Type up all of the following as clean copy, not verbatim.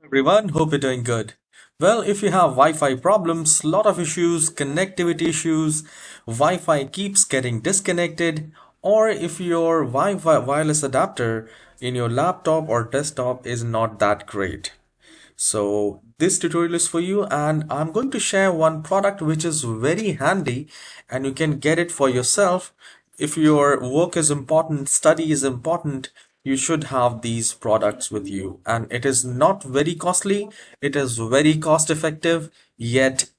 Everyone, hope you're doing good. Well, if you have Wi-Fi problems, lot of issues, connectivity issues, Wi-Fi keeps getting disconnected, or if your Wi-Fi wireless adapter in your laptop or desktop is not that great. So this tutorial is for you, and I'm going to share one product which is very handy and you can get it for yourself. If your work is important, study is important, you should have these products with you. And it is not very costly, it is very cost effective, yet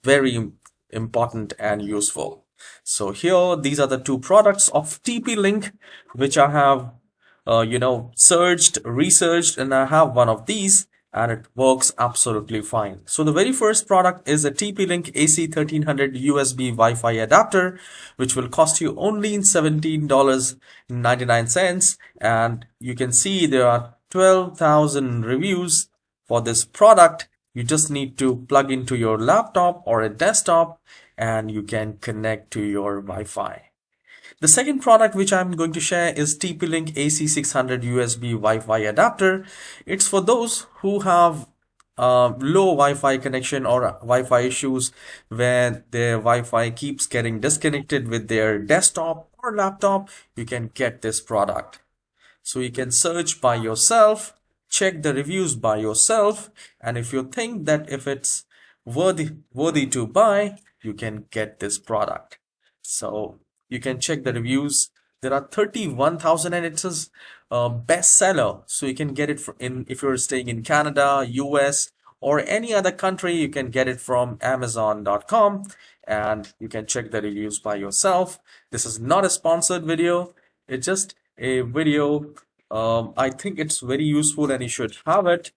very important and useful. So here, these are the two products of TP-Link, which I have searched, researched, and I have one of these and it works absolutely fine. So the very first product is a TP-Link AC1300 USB Wi-Fi adapter, which will cost you only in $17.99. And you can see there are 12,000 reviews for this product. You just need to plug into your laptop or a desktop and you can connect to your Wi-Fi. The second product which I'm going to share is TP-Link AC600 USB Wi-Fi adapter. It's for those who have low Wi-Fi connection or Wi-Fi issues where their Wi-Fi keeps getting disconnected with their desktop or laptop. You can get this product. So you can search by yourself, check the reviews by yourself, and if you think that if it's worthy to buy, you can get this product. So you can check the reviews. There are 31,000 and it's a bestseller. So you can get it if you're staying in Canada, US, or any other country, you can get it from Amazon.com and you can check the reviews by yourself. This is not a sponsored video. It's just a video. I think it's very useful and you should have it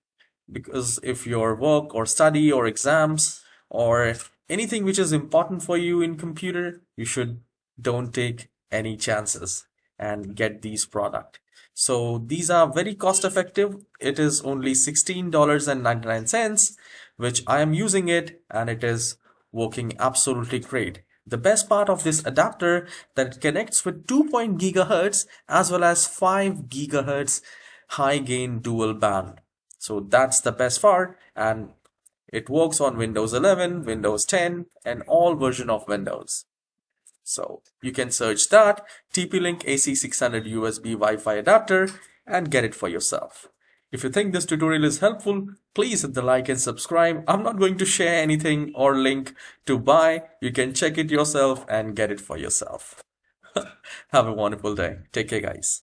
because if your work or study or exams or anything which is important for you in computer, you should don't take any chances and get these product. So these are very cost effective. It is only $16.99, which I am using it and it is working absolutely great. The best part of this adapter that it connects with 2.0 gigahertz as well as 5 gigahertz high gain dual band. So that's the best part, and it works on Windows 11, Windows 10 and all version of Windows. So you can search that TP-Link AC600 USB Wi-Fi adapter and get it for yourself. If you think this tutorial is helpful, please hit the like and subscribe. I'm not going to share anything or link to buy. You can check it yourself and get it for yourself. Have a wonderful day. Take care, guys.